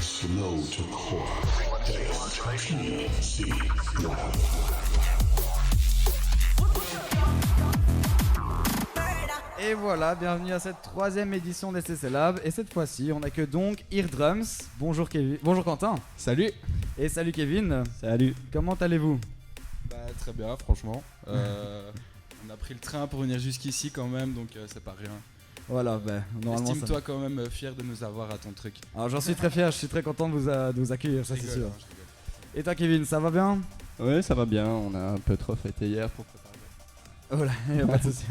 Slow to core. TC Lab. Et voilà, bienvenue à cette troisième édition des CC Lab. Et cette fois-ci, on accueille donc Eardrums. Bonjour Kevin. Bonjour Quentin. Salut. Et salut Kevin. Salut. Comment allez-vous? Bah très bien, franchement. On a pris le train pour venir jusqu'ici quand même, donc c'est pas rien. Voilà, normalement. Estime-toi quand même fier de nous avoir à ton truc. Alors j'en suis très fier, je suis très content de vous accueillir, ça c'est sûr. Je rigole. Et toi Kevin, ça va bien? Ouais, ça va bien, on a un peu trop fêté hier pour préparer. Oh là, y a pas de souci.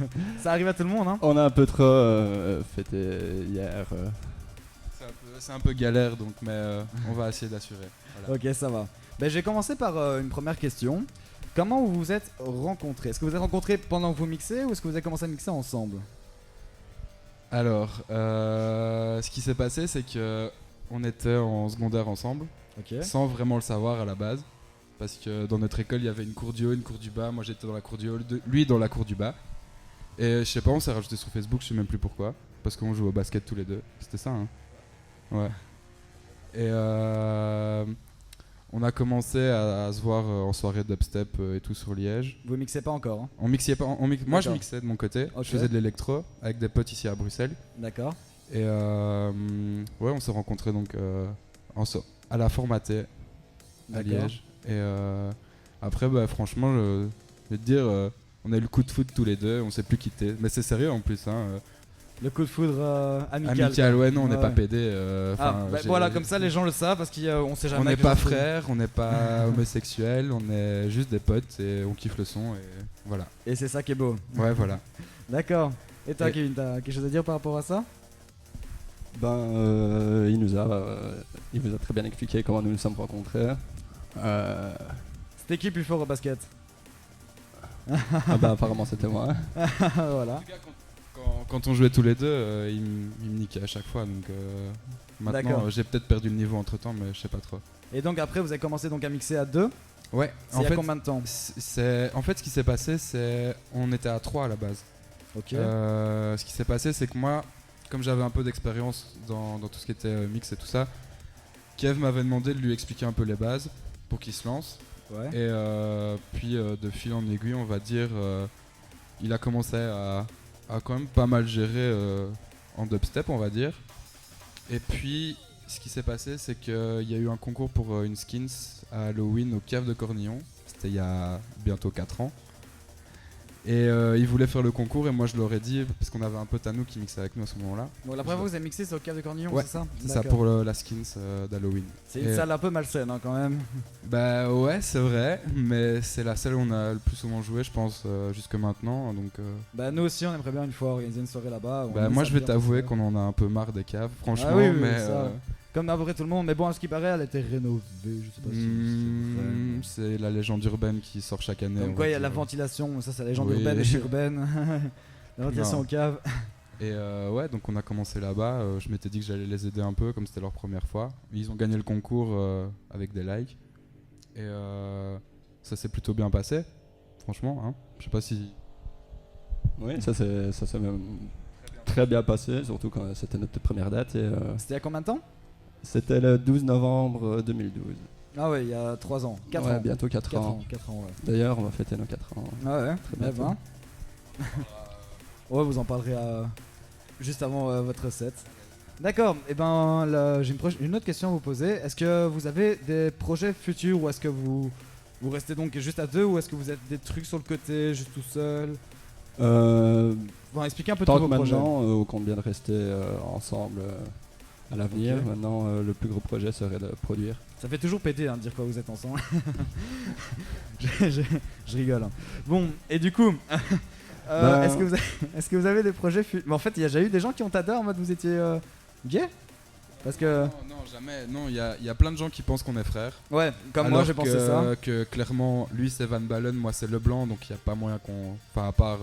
Ça arrive à tout le monde, hein? On a un peu trop fêté hier. C'est un peu galère, donc, mais on va essayer d'assurer. Voilà. Ok, ça va. Je vais commencer par une première question. Comment vous vous êtes rencontrés? Est-ce que vous êtes rencontrés pendant que vous mixez ou est-ce que vous avez commencé à mixer ensemble? Alors, ce qui s'est passé, c'est que on était en secondaire ensemble, sans vraiment le savoir à la base. Parce que dans notre école, il y avait une cour du haut, une cour du bas. Moi, j'étais dans la cour du haut, lui dans la cour du bas. Et je sais pas, on s'est rajouté sur Facebook, je sais même plus pourquoi. Parce qu'on joue au basket tous les deux. C'était ça, hein? Ouais. Et on a commencé à se voir en soirée dubstep et tout sur Liège. Vous mixez pas encore, hein? On mixait pas. Moi, je mixais de mon côté. Ok. Je faisais de l'électro avec des potes ici à Bruxelles. D'accord. Et ouais, on s'est rencontrés donc à la Formatée à Liège. Et après, franchement, je vais te dire, on a eu le coup de foudre tous les deux, on s'est plus quittés. Mais c'est sérieux en plus, hein. Le coup de foudre amical. Amical, ouais, non, on n'est pas pédé. Voilà, comme ça les gens le savent parce qu'on sait jamais. On n'est pas frères, on n'est pas homosexuels, on est juste des potes et on kiffe le son et voilà. Et c'est ça qui est beau. Ouais, voilà. D'accord. Et toi, Kevin, t'as quelque chose à dire par rapport à ça? Il vous a très bien expliqué comment nous nous sommes rencontrés. C'était qui plus fort au basket? Apparemment c'était moi. Voilà. En tout cas, quand on jouait tous les deux, il me niquait à chaque fois. Donc maintenant, j'ai peut-être perdu le niveau entre temps, mais je sais pas trop. Et donc après, vous avez commencé donc à mixer à deux? Ouais. Il y a combien de temps? En fait, ce qui s'est passé, c'est on était à 3 à la base. Ok. Ce qui s'est passé, c'est que moi, comme j'avais un peu d'expérience dans tout ce qui était mix et tout ça, Kev m'avait demandé de lui expliquer un peu les bases pour qu'il se lance. Ouais. Et puis de fil en aiguille, on va dire, il a commencé à quand même pas mal gérer en dubstep, on va dire. Et puis, ce qui s'est passé, c'est qu'il y a eu un concours pour une skins à Halloween au Cave de Cornillon. C'était il y a bientôt 4 ans. Et il voulait faire le concours et moi je leur ai dit, parce qu'on avait un pote à nous qui mixait avec nous à ce moment-là. Bon, la première fois que vous avez mixé, c'est au Cave de Cornillon, ouais, c'est ça? C'est ça, pour la skins d'Halloween. C'est une salle un peu malsaine, hein, quand même. Bah ouais, c'est vrai, mais c'est la salle où on a le plus souvent joué, je pense, jusque maintenant. Donc, Bah nous aussi, on aimerait bien une fois organiser une soirée là-bas. Bah moi je vais t'avouer qu'on en a un peu marre des caves, franchement, oui, mais... Comme à peu près tout le monde, mais bon, à ce qui paraît, elle a été rénovée, je sais pas si c'est la légende urbaine qui sort chaque année. Donc quoi, il y a la ventilation, ça c'est la légende Oui. urbaine et urbaine. La ventilation en cave. Et ouais, donc on a commencé là-bas, je m'étais dit que j'allais les aider un peu, comme c'était leur première fois. Ils ont gagné le concours avec des likes, et ça s'est plutôt bien passé, franchement, hein. Je sais pas si... Oui, ça s'est même très bien passé, surtout quand c'était notre première date. C'était il y a combien de temps? C'était le 12 novembre 2012. Ah ouais, il y a 3 ans, 4 ouais, ans. Bientôt 4 ans. 4 ans, ouais. D'ailleurs, on va fêter nos 4 ans. Ah ouais, très bien. Ouais, vous en parlerez juste avant votre set. D'accord, et ben là, j'ai une autre question à vous poser. Est-ce que vous avez des projets futurs ou est-ce que vous restez donc juste à deux ou est-ce que vous êtes des trucs sur le côté, juste tout seul? Bon, expliquez un peu tous vos projets. Maintenant, on compte bien de rester ensemble à l'avenir. Okay. Maintenant, le plus gros projet serait de produire. Ça fait toujours péter, hein, de dire quoi vous êtes ensemble. je rigole. Hein. Bon, et du coup, est-ce que vous avez des projets mais en fait, il y a déjà eu des gens qui ont t'adoré en mode vous étiez gay? Parce que... Non, jamais. Non, il y a plein de gens qui pensent qu'on est frères. Ouais, comme moi, j'ai pensé ça. Que clairement, lui c'est Van Balen, moi c'est Leblanc, donc il n'y a pas moyen qu'on... Enfin, à part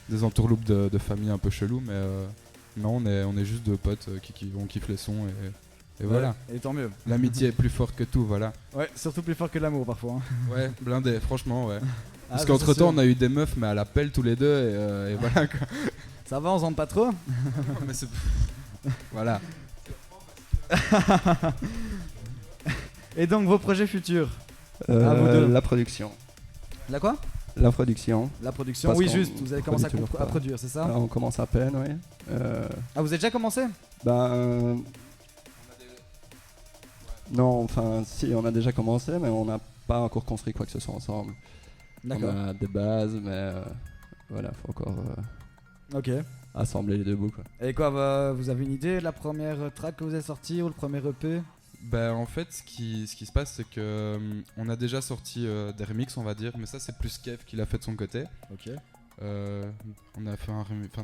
des entourloupes de famille un peu chelou, mais non, on est juste deux potes on kiffe les sons et voilà. Et tant mieux. L'amitié est plus forte que tout, voilà. Ouais, surtout plus fort que l'amour parfois. Hein. Ouais, blindé, franchement, ouais. Parce Ah, qu'entre ça, c'est temps, sûr. on a eu des meufs, mais à l'appel tous les deux, et voilà quoi. Ça va, on se vante pas trop. Mais voilà. Et donc vos projets futurs. À vous deux. La production. La quoi? La production. La production. Parce oui, qu'on juste. Vous avez commencé produit toujours à pas. produire, c'est ça? On commence à peine, oui. Ah, vous avez déjà commencé? Non, enfin, si, on a déjà commencé, mais on n'a pas encore construit quoi que ce soit ensemble. D'accord. On a des bases, mais voilà, faut encore Ok. assembler les deux bouts, quoi. Et quoi, vous avez une idée de la première track que vous avez sortie ou le premier EP? Bah en fait ce qui se passe c'est que on a déjà sorti des remixes on va dire, mais ça c'est plus Kev qui l'a fait de son côté. Ok. On a fait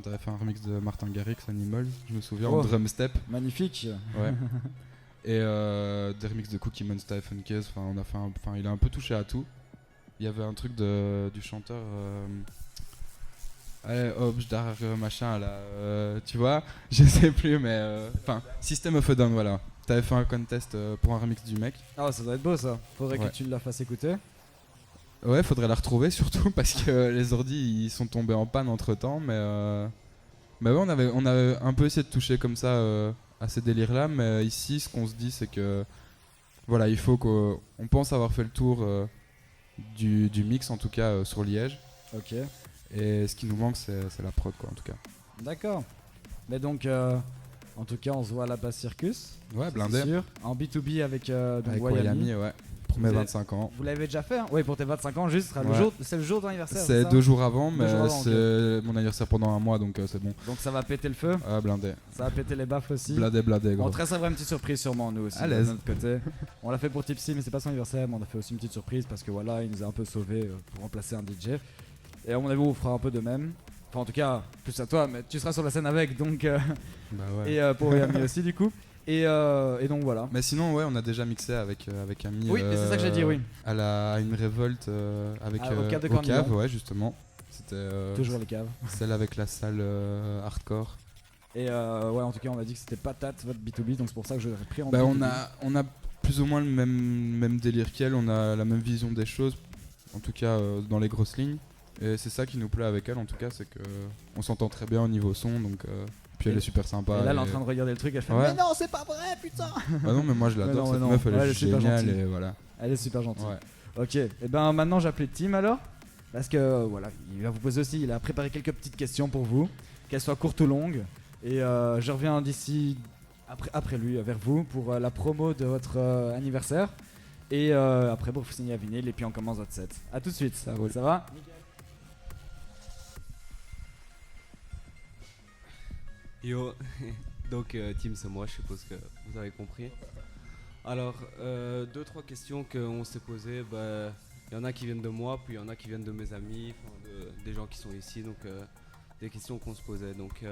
t'avais fait un remix de Martin Garrix, Animals, je me souviens, Oh. en drum step. Magnifique. Ouais. Et des remixes de Cookie Monster et Funkez, il a un peu touché à tout. Il y avait un truc du chanteur Obj Dar machin là, tu vois, je sais plus mais System of a Down, voilà. T'avais fait un contest pour un remix du mec. Ah, ça doit être beau ça. Faudrait Ouais. que tu la fasses écouter. Ouais, faudrait la retrouver surtout parce que les ordis ils sont tombés en panne entre temps, mais ouais, on avait un peu essayé de toucher comme ça à ces délires là, mais ici ce qu'on se dit c'est que voilà, il faut qu'on pense avoir fait le tour du mix en tout cas sur Liège, Ok. et ce qui nous manque c'est la prod quoi en tout cas. D'accord. Mais donc, en tout cas, on se voit à la base Circus. Ouais, ça, blindé. c'est sûr. En B2B avec, donc Avec Wyami. Wyami, ouais, pour mes Vous 25 ans. Vous l'avez déjà fait, hein? Oui, pour tes 25 ans, juste, ce sera Ouais. c'est le jour de l'anniversaire. C'est ça 2 jours avant, 2 mais jours avant, c'est mon anniversaire pendant un mois donc c'est bon. Donc ça va péter le feu, Ah, blindé. ça va péter les baffes aussi. Blindé, On gros. te réservera une petite surprise sûrement nous aussi À de l'aise. notre côté. On l'a fait pour Tipsy mais c'est pas son anniversaire, mais on a fait aussi une petite surprise parce que voilà, il nous a un peu sauvé pour remplacer un DJ. Et à mon avis on fera un peu de même. Enfin en tout cas, plus à toi, mais tu seras sur la scène avec donc Bah ouais. et pour Yami aussi du coup. Et donc voilà. Mais sinon, ouais, on a déjà mixé avec Ami. Oui, mais c'est ça que j'ai dit, oui. À une révolte avec Au Cave de au Cornillon. Cave, ouais, justement. C'était Toujours les caves. celle avec la salle hardcore. Et ouais, en tout cas, on a dit que c'était patate votre B2B, donc c'est pour ça que je l'ai pris en Bah, B2B. on a plus ou moins le même délire qu'elle, on a la même vision des choses, en tout cas dans les grosses lignes. Et c'est ça qui nous plaît avec elle, en tout cas, c'est que on s'entend très bien au niveau son, donc puis elle est super sympa. Et là, elle est en et- train de regarder le truc, elle fait Ouais. mais non, c'est pas vrai, putain. Ah non, mais moi je Mais l'adore non, cette mais non. meuf, elle Ouais, est elle est super géniale gentille. et voilà. Elle est super gentille. Ouais. Ok, et ben maintenant j'appelle Tim alors, parce que voilà, il va vous poser aussi, il a préparé quelques petites questions pour vous, qu'elles soient courtes ou longues, et je reviens d'ici après lui vers vous pour la promo de votre anniversaire, et après pour vous signer à vinyle, et puis on commence votre set. A tout de suite, ça va? Yo, donc Tim c'est moi, je suppose que vous avez compris. Alors, 2-3 questions qu'on s'est posées, bah, il y en a qui viennent de moi, puis il y en a qui viennent de mes amis, des gens qui sont ici, donc des questions qu'on se posait. Donc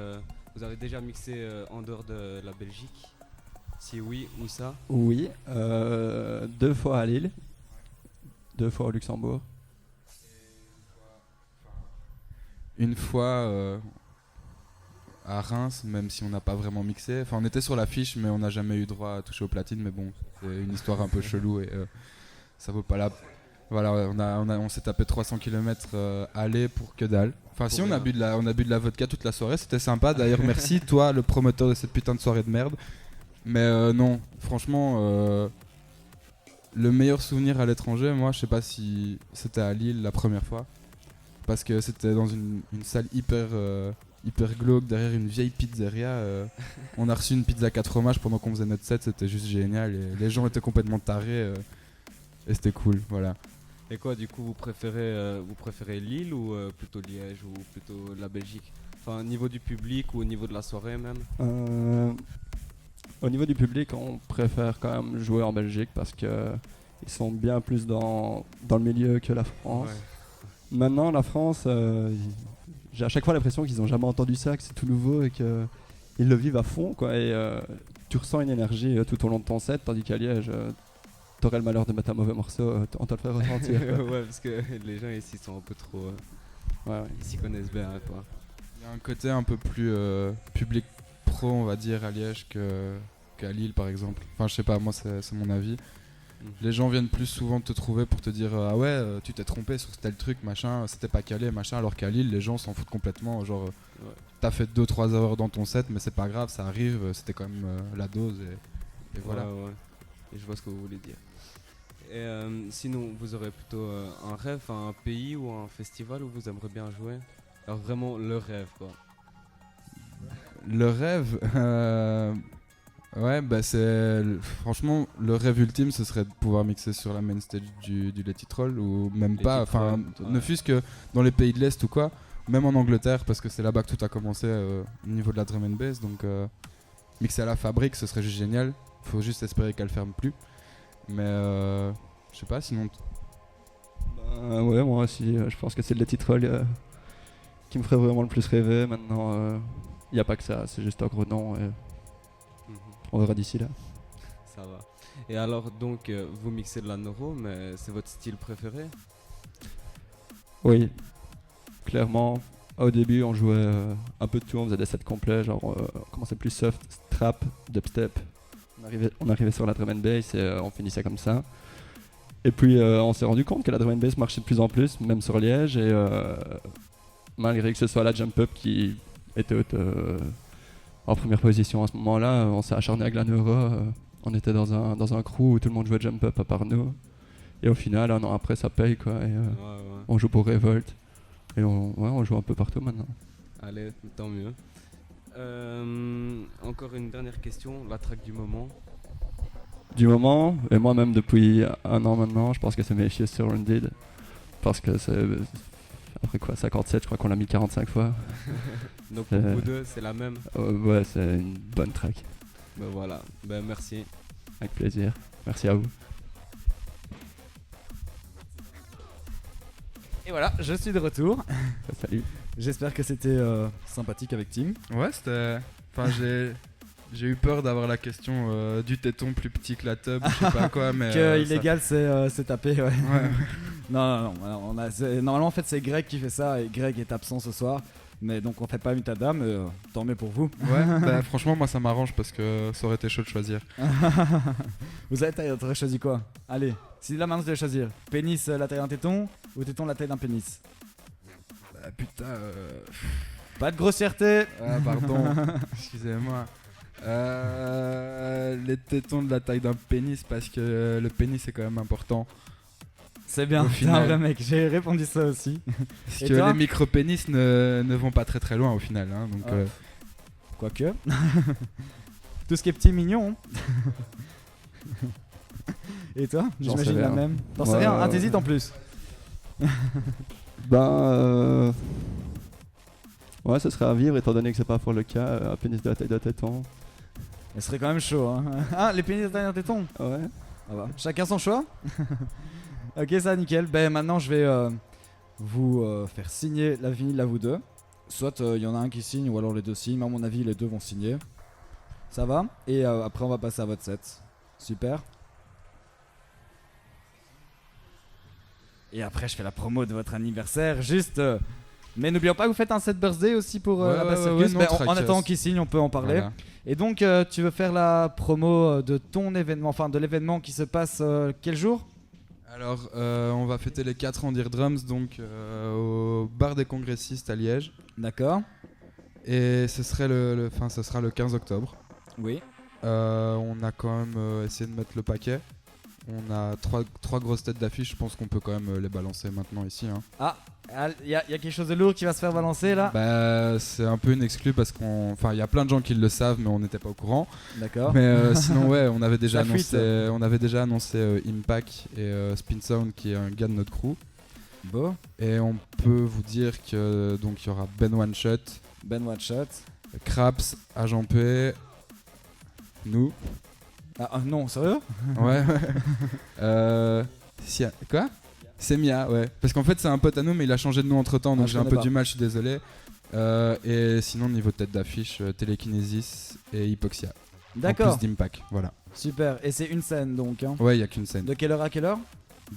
vous avez déjà mixé en dehors de la Belgique? Si oui, où ça? Oui, 2 fois à Lille, 2 fois au Luxembourg. Une fois à Reims, même si on n'a pas vraiment mixé. Enfin, on était sur l'affiche, mais on n'a jamais eu droit à toucher aux platines. Mais bon, c'est une histoire un peu chelou et ça vaut pas la. Voilà, on s'est tapé 300 km aller pour que dalle. Enfin, Pour si on a rien. bu de la vodka toute la soirée, c'était sympa. D'ailleurs, merci toi, le promoteur de cette putain de soirée de merde. Mais non, franchement, le meilleur souvenir à l'étranger, moi, je sais pas si c'était à Lille la première fois, parce que c'était dans une salle hyper glauque derrière une vieille pizzeria. On a reçu une pizza 4 fromages pendant qu'on faisait notre set, c'était juste génial. Et les gens étaient complètement tarés et c'était cool, voilà. Et quoi, du coup, vous préférez Lille ou plutôt Liège ou plutôt la Belgique? Enfin, au niveau du public ou au niveau de la soirée même? Au niveau du public, on préfère quand même jouer en Belgique parce que ils sont bien plus dans le milieu que la France. Ouais. Maintenant, la France, j'ai à chaque fois l'impression qu'ils n'ont jamais entendu ça, que c'est tout nouveau et qu'ils le vivent à fond, quoi. Et tu ressens une énergie tout au long de ton set, tandis qu'à Liège, t'aurais le malheur de mettre un mauvais morceau, on te le ferait ressentir, quoi. Ouais, parce que les gens ici sont un peu trop. Ouais, ouais. Ils s'y connaissent bien, quoi. Il y a un côté un peu plus public pro, on va dire, à Liège qu'à Lille, par exemple. Enfin, je sais pas, moi, c'est mon avis. Les gens viennent plus souvent te trouver pour te dire ah ouais, tu t'es trompé sur tel truc, machin, c'était pas calé, machin, alors qu'à Lille, les gens s'en foutent complètement. Genre, t'as fait 2-3 heures dans ton set, mais c'est pas grave, ça arrive, c'était quand même la dose, et voilà. Ouais. Et je vois ce que vous voulez dire. Et sinon, vous aurez plutôt un rêve, un pays ou un festival où vous aimeriez bien jouer? Alors vraiment le rêve, quoi. Le rêve, ouais, bah franchement, le rêve ultime, ce serait de pouvoir mixer sur la main stage du Let It Roll, ou même Let pas, It enfin, Roll, ne fût-ce que dans les pays de l'Est ou quoi, même en Angleterre, parce que c'est là-bas que tout a commencé au niveau de la drum and bass, donc mixer à la fabrique, ce serait juste génial. Faut juste espérer qu'elle ferme plus. Mais je sais pas, sinon. Ouais, moi aussi, je pense que c'est le Let It Roll qui me ferait vraiment le plus rêver. Maintenant, il n'y a pas que ça, c'est juste un gros nom et on verra d'ici là. Ça va. Et alors, donc, vous mixez de la neuro, mais c'est votre style préféré? Oui, clairement. Au début, on jouait un peu de tout, on faisait des sets complets, genre on commençait plus soft, trap, dubstep. On arrivait sur la drum and bass et on finissait comme ça. Et puis on s'est rendu compte que la drum and bass marchait de plus en plus, même sur Liège. Et malgré que ce soit la jump up qui était en première position à ce moment-là, on s'est acharné avec la neuro. On était dans un crew où tout le monde jouait jump up à part nous. Et au final, un an après, ça paye quoi. Et, on joue pour Revolt. Et on joue un peu partout maintenant. Allez, tant mieux. Encore une dernière question, la track du moment. Du moment, et moi-même depuis un an maintenant, je pense que c'est Meshius Surrounded. Parce que c'est. Après quoi, 57, je crois qu'on l'a mis 45 fois. Donc pour vous deux, c'est la même? Ouais, c'est une bonne track. Ben voilà, ben merci. Avec plaisir. Merci à vous. Et voilà, je suis de retour. Salut. J'espère que c'était sympathique avec Tim. Ouais, c'était. Enfin, j'ai eu peur d'avoir la question du téton plus petit que la tub, je sais pas quoi, mais. Que illégal, c'est tapé, ouais. Ouais. non, normalement en fait c'est Greg qui fait ça et Greg est absent ce soir. Mais donc on fait pas Mutada, mais tant mieux pour vous. Ouais, bah, franchement, moi ça m'arrange parce que ça aurait été chaud de choisir. T'aurais choisi quoi? Allez, si là maintenant tu dois choisir pénis la taille d'un téton ou téton la taille d'un pénis? Bah, putain. Pas de grossièreté. Ah, pardon, excusez-moi. Les tétons de la taille d'un pénis parce que le pénis c'est quand même important. C'est bien, Au t'es un final. vrai mec, j'ai répondu ça aussi. Parce Et que toi les micro-pénis ne vont pas très très loin au final. Hein, donc, Ah. Quoique. Tout ce qui est petit mignon. Et toi? J'en sais J'imagine la rien. même. T'en sais Ouais, rien? Ah, t'hésites en plus. Ben. Ouais, ce serait à vivre étant donné que c'est pas pour le cas. Un pénis de la taille d'un téton. Elle serait quand même chaud, hein. Ah, les pénis de taille d'un téton. Ouais. Ah bah. Chacun son choix. Ok, ça nickel. Ben maintenant je vais vous faire signer la vinyle à vous deux. Soit il y en a un qui signe ou alors les deux signent. Mais à mon avis les deux vont signer. Ça va? Et après on va passer à votre set. Super. Et après je fais la promo de votre anniversaire. Juste. Mais n'oublions pas que vous faites un set birthday aussi pour la Bass Circus. non, Ben, en tracasse. attendant qu'il signe on peut en parler. voilà. Et donc tu veux faire la promo de ton événement, enfin de l'événement qui se passe quel jour? Alors, on va fêter les 4 ans d'Eardrums donc au bar des congressistes à Liège. D'accord. Et ce sera le 15 octobre. Oui. On a quand même essayé de mettre le paquet. On a trois grosses têtes d'affiche, je pense qu'on peut quand même les balancer maintenant ici. Hein. Ah, il y a quelque chose de lourd qui va se faire balancer là. Bah, c'est un peu une exclue parce il y a plein de gens qui le savent, mais on n'était pas au courant. D'accord. Mais sinon, ouais, on avait déjà Ça fuite. annoncé Impact et Spin Sound, qui est un gars de notre crew. Beau. Et on peut vous dire que donc il y aura Ben One Shot, Ben One Shot. Craps, Agent P, nous. Ah non, sérieux? Ouais. Quoi? C'est Mia, ouais. Parce qu'en fait, c'est un pote à nous, mais il a changé de nom entre temps, donc je j'ai un connais peu pas. du mal, je suis désolé. Et sinon, niveau tête d'affiche, Télékinésis et Hypoxia. En D'accord. plus d'Impact, voilà. Super. Et c'est une scène donc. Hein. Ouais, il y a qu'une scène. De quelle heure à quelle heure?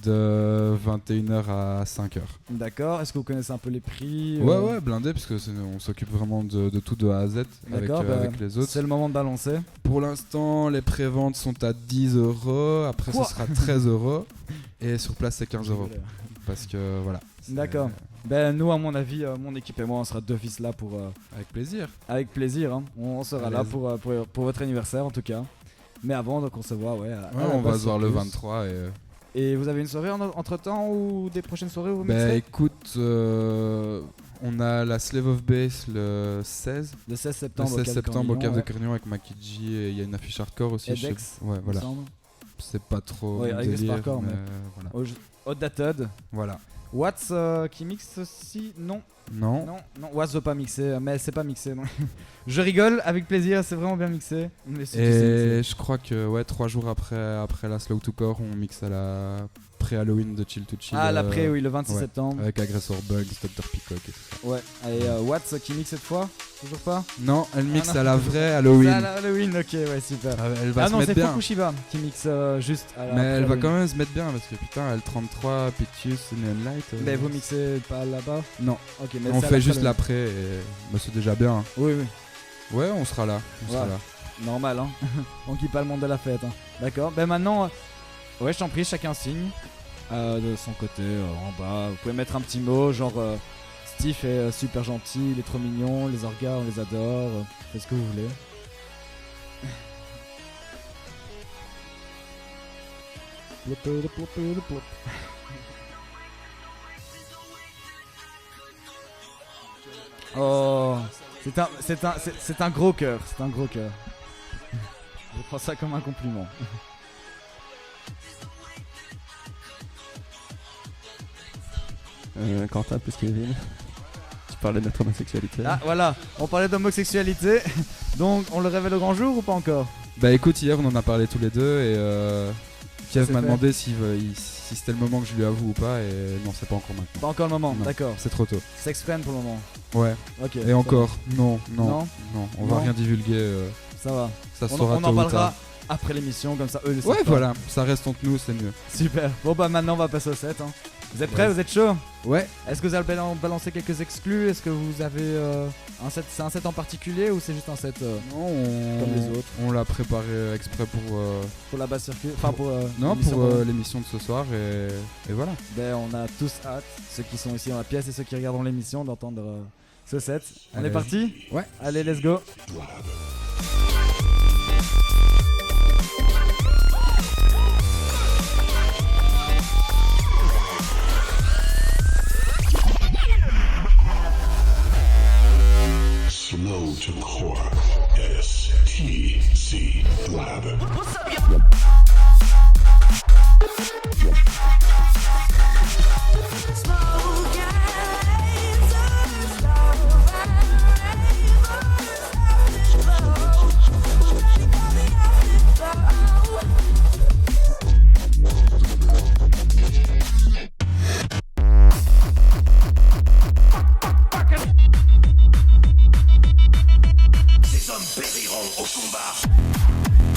de 21h à 5h. D'accord. Est-ce que vous connaissez un peu les prix Ouais, blindé, parce que on s'occupe vraiment de tout de A à Z avec, D'accord, avec les autres. C'est le moment de balancer. Pour l'instant, les préventes sont à 10€, après Quoi ce sera 13€, et sur place c'est 15€. Parce que voilà. c'est- D'accord. Ben nous, à mon avis, mon équipe et moi, on sera d'office là pour Avec plaisir. avec plaisir. Hein. On sera là Allez-y. pour votre anniversaire en tout cas. Mais avant, donc on se voit, ouais. à la on va base se voir sur le Plus. 23 et. Et vous avez une soirée entre temps ou des prochaines soirées où vous Bah mixez écoute, on a la Slave of Bass le 16. Le 16 Le septembre. 16 septembre au Cave de ouais. Carignan avec Makiji et il y a une affiche hardcore aussi. Et je sais- Dex, Ouais, il voilà. me semble. C'est pas trop. Ouais, mon avec des délire, hardcore, mais- voilà. Hot Dated. Voilà. Watts qui mixe aussi Non, Non. non. Watts veut pas mixer, mais c'est pas mixé. Non. Je rigole, avec plaisir, c'est vraiment bien mixé. Mais c'est- Et je crois que ouais, 3 jours après la Slow to Core, on mixe à la pré-Halloween de Chill to Chill. Ah, l'après, oui, le 26 ouais. septembre. Avec Aggressor Bugs, Dr. Peacock et tout ça. Ouais, et Watts qui mixe cette fois Toujours pas Non, elle mixe non. à la vraie Halloween. Ah, Halloween, ok, ouais, super. Ah, elle va Ah se non, mettre c'est bien. Fukushiba qui mixe juste à la Mais elle va Halloween. quand même se mettre bien parce que putain, L33, Pictus, Neon Light. Mais vous mixez pas là-bas Non, Ok, mais on c'est à fait la juste Halloween. l'après et bah, c'est déjà bien. Oui, oui, Ouais, on sera là. On sera Ouais. là. normal, hein. On quitte pas le monde de la fête, hein. D'accord, ben maintenant, ouais, je t'en prie, chacun signe. De son côté, en bas. Vous pouvez mettre un petit mot, genre Steve est super gentil, il est trop mignon, les orgas, on les adore. Faites ce que vous voulez. Oh, c'est un gros cœur, c'est un gros cœur. Je prends ça comme un compliment. Quentin plus Kevin. Tu parlais de notre homosexualité. Ah voilà, on parlait d'homosexualité, donc on le révèle au grand jour ou pas encore? Bah écoute, hier on en a parlé tous les deux et Kev c'est m'a fait. demandé si c'était le moment que je lui avoue ou pas et non, c'est pas encore maintenant. Pas encore le moment, Non. d'accord. C'est trop tôt. Sex friend pour le moment. Ouais. Ok. Et encore, non, Non on va Non. rien divulguer. Ça va. Ça se On saura en tôt ou parlera tard. après l'émission, comme ça eux le savent Ouais, pas. voilà, ça reste entre nous, c'est mieux. Super. Bon bah maintenant on va passer au set. Hein. Vous êtes prêts? Vous êtes chaud? Ouais. Est-ce que vous allez balancer quelques exclus? Est-ce que vous avez un set? C'est un set en particulier ou c'est juste un set Non, Comme les autres. On l'a préparé exprès pour la basse circuit? Enfin pour non, l'émission, pour pardon. l'émission de ce soir et voilà. Ben on a tous hâte, ceux qui sont ici dans la pièce et ceux qui regardent l'émission, d'entendre ce set. On Allez, est parti? Ouais. Allez, let's go. Slow to core. STC Blabber. Ces hommes périront au combat.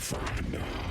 find not.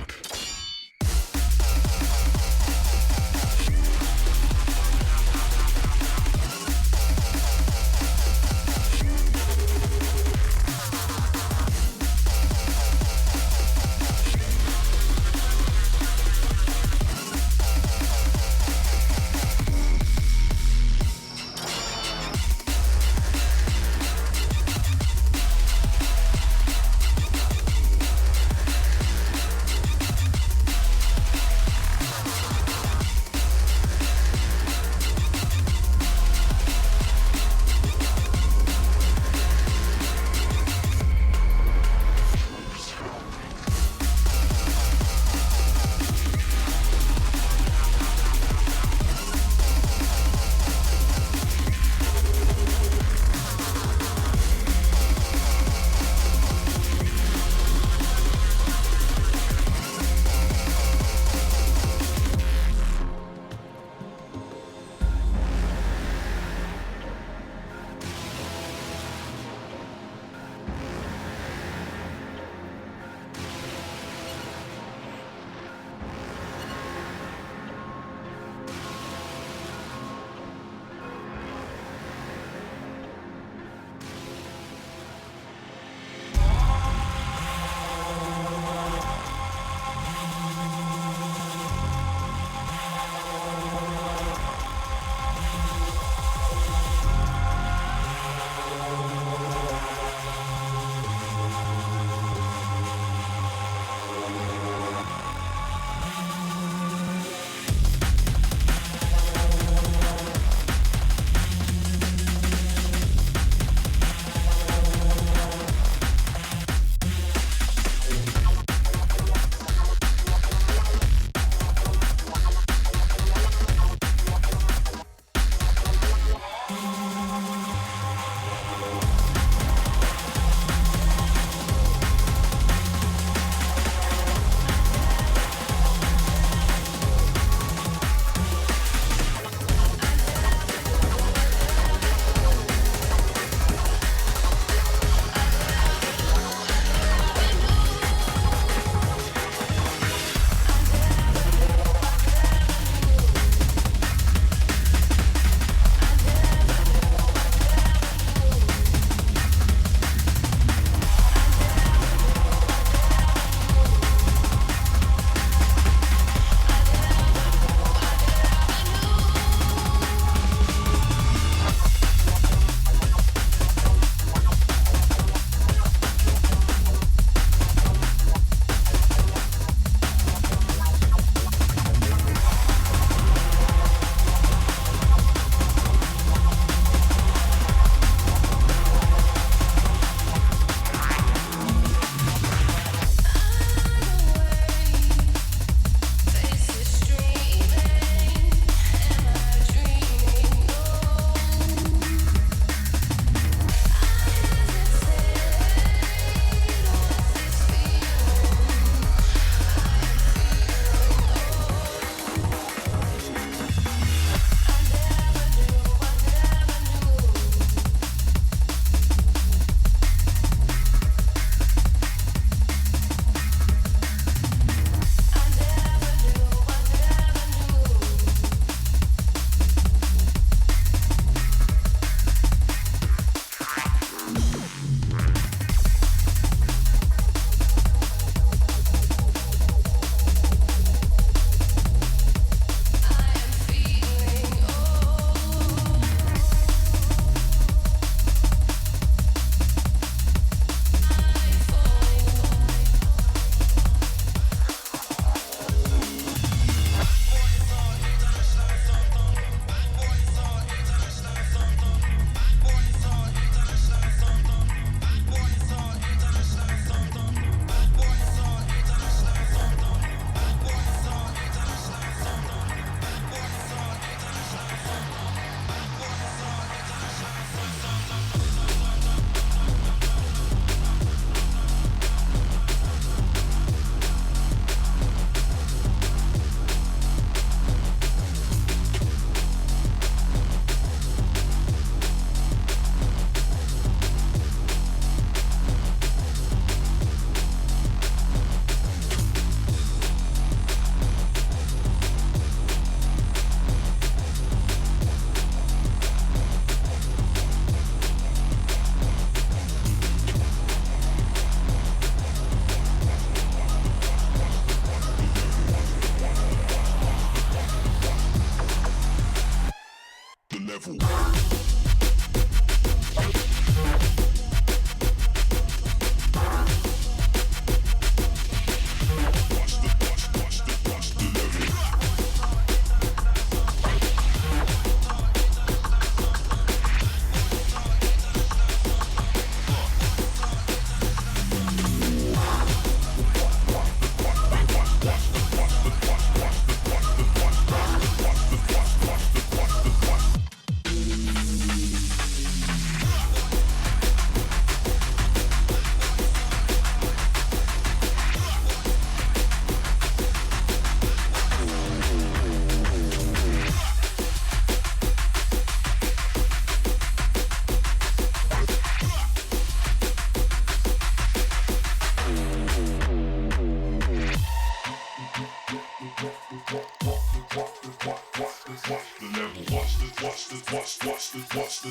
Watch the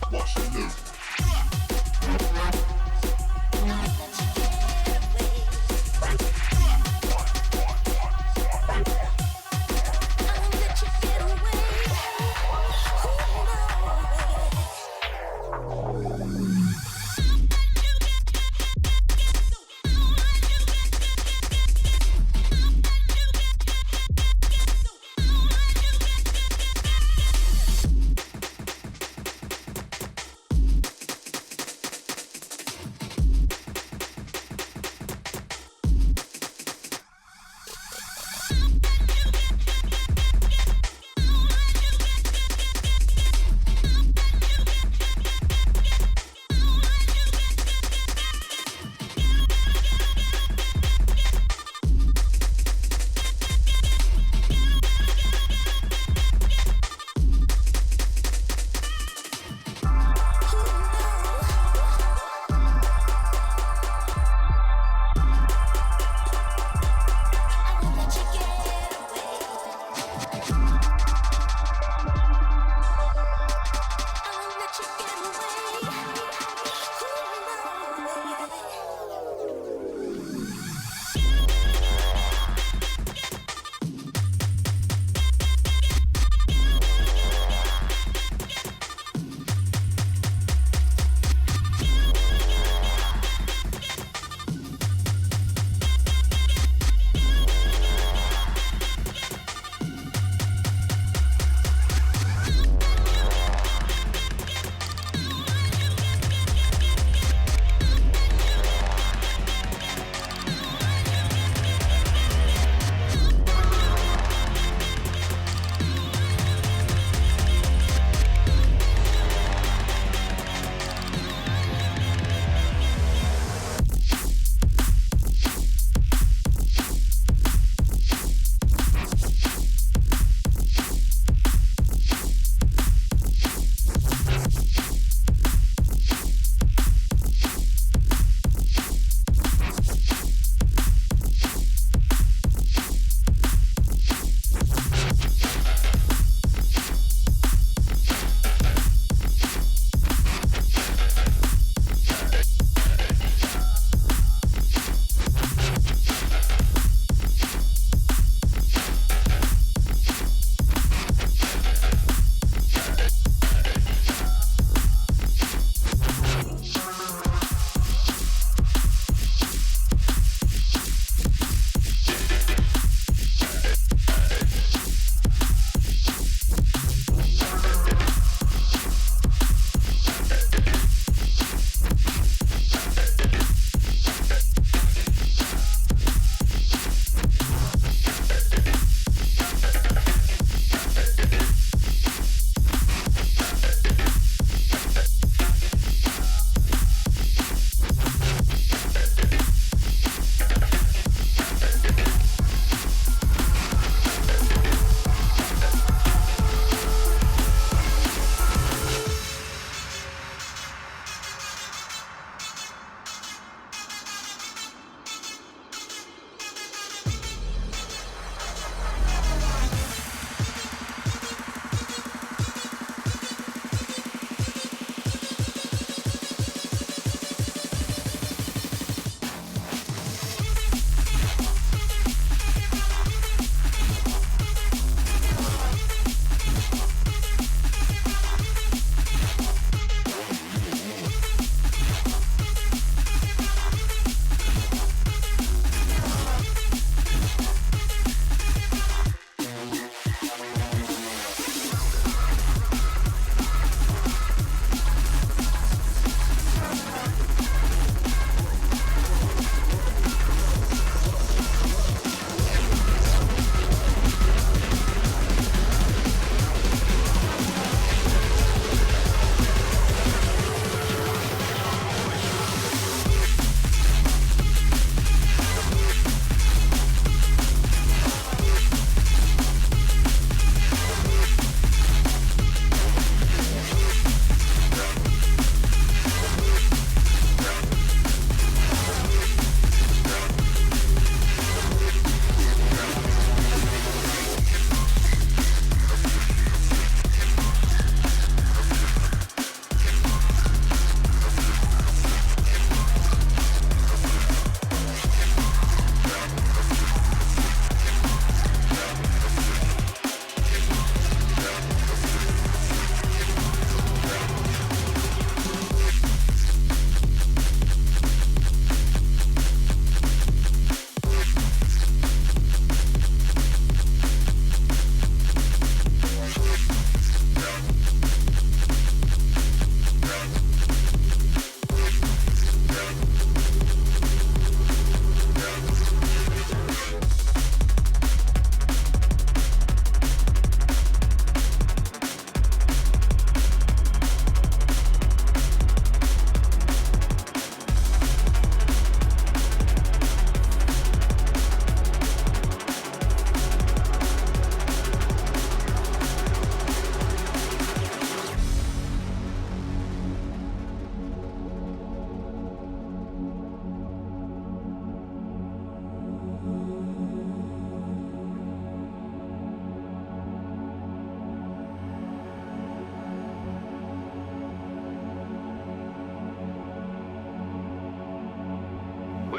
Watch the new.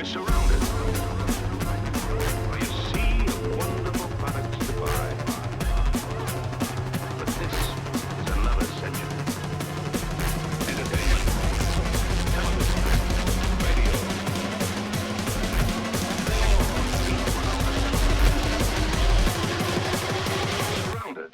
We're surrounded. For you see a wonderful products to buy. But this is another century. Entertainment, television, radio. Surrounded.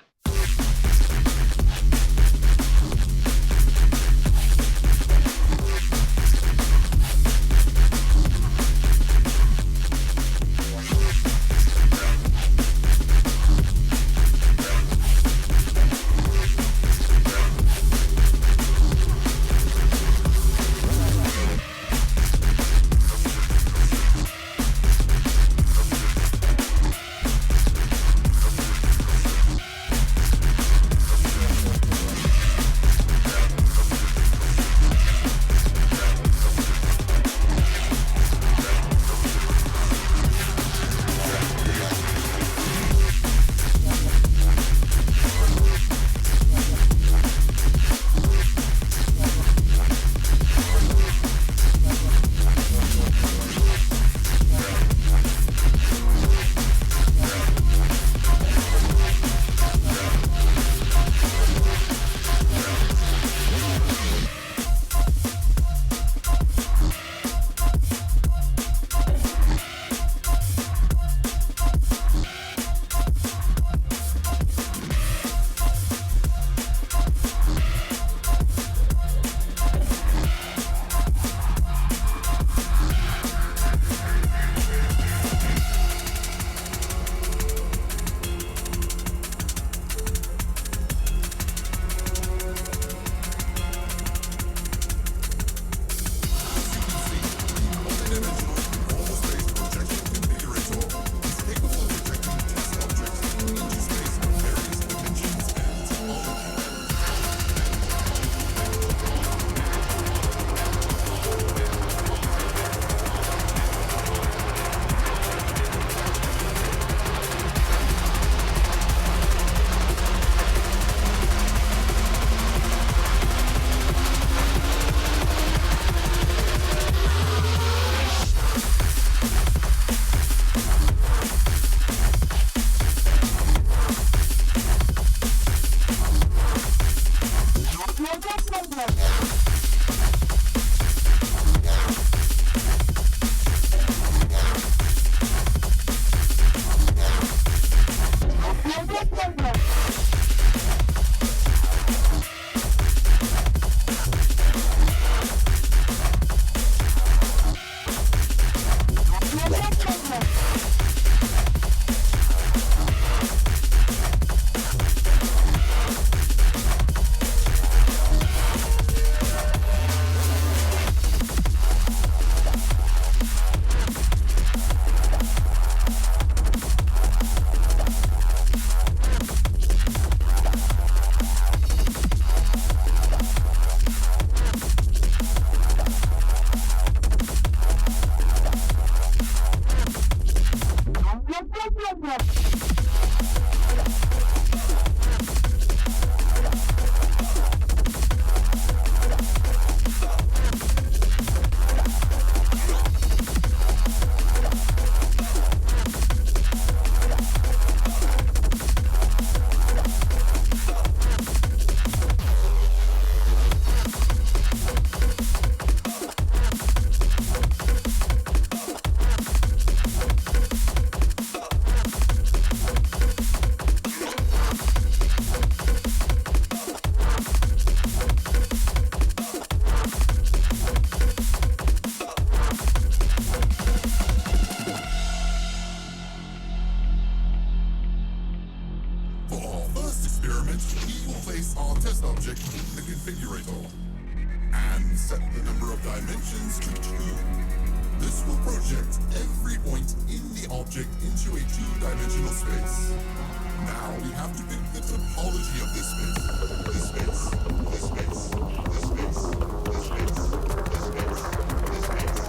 configurator and set the number of dimensions to 2. This will project every point in the object into a 2-dimensional space. Now we have to pick the topology of this space. This space, this space, this space, this space, this space, this space, this space.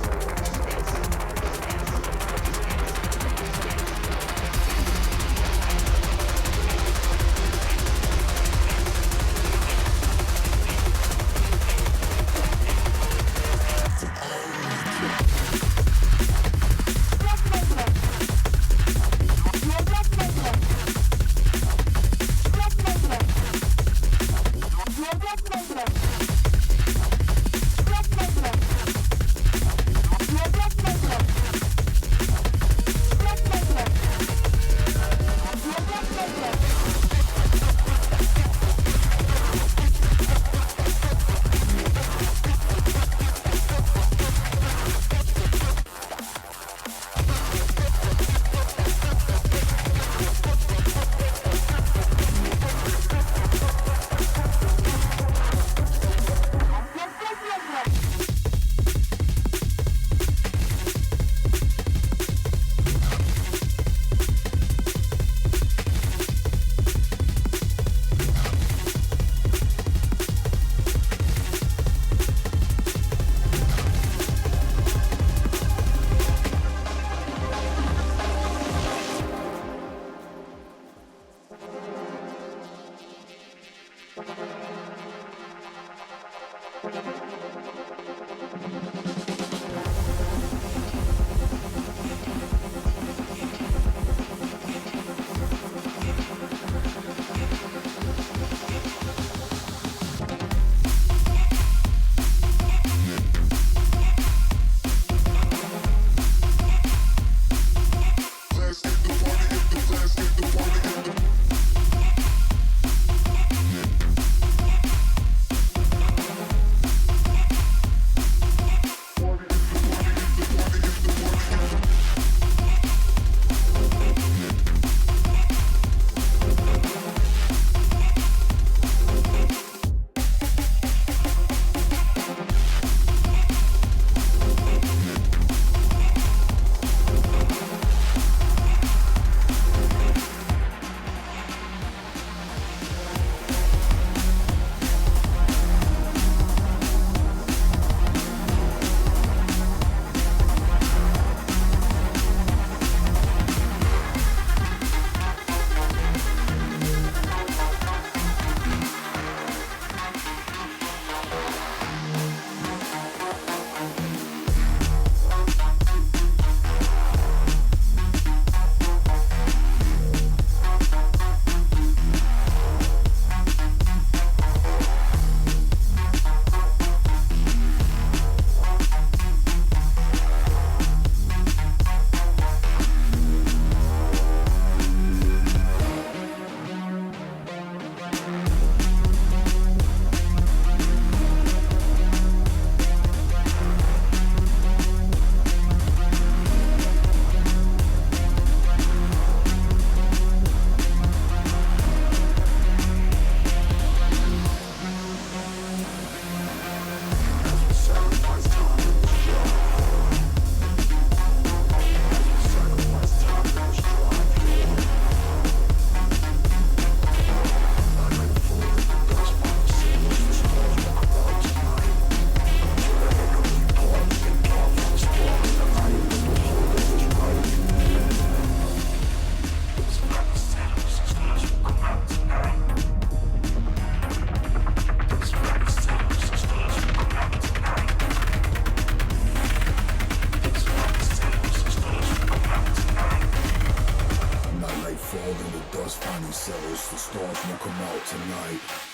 stars won't come out tonight.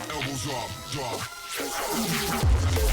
Elbow drop, drop.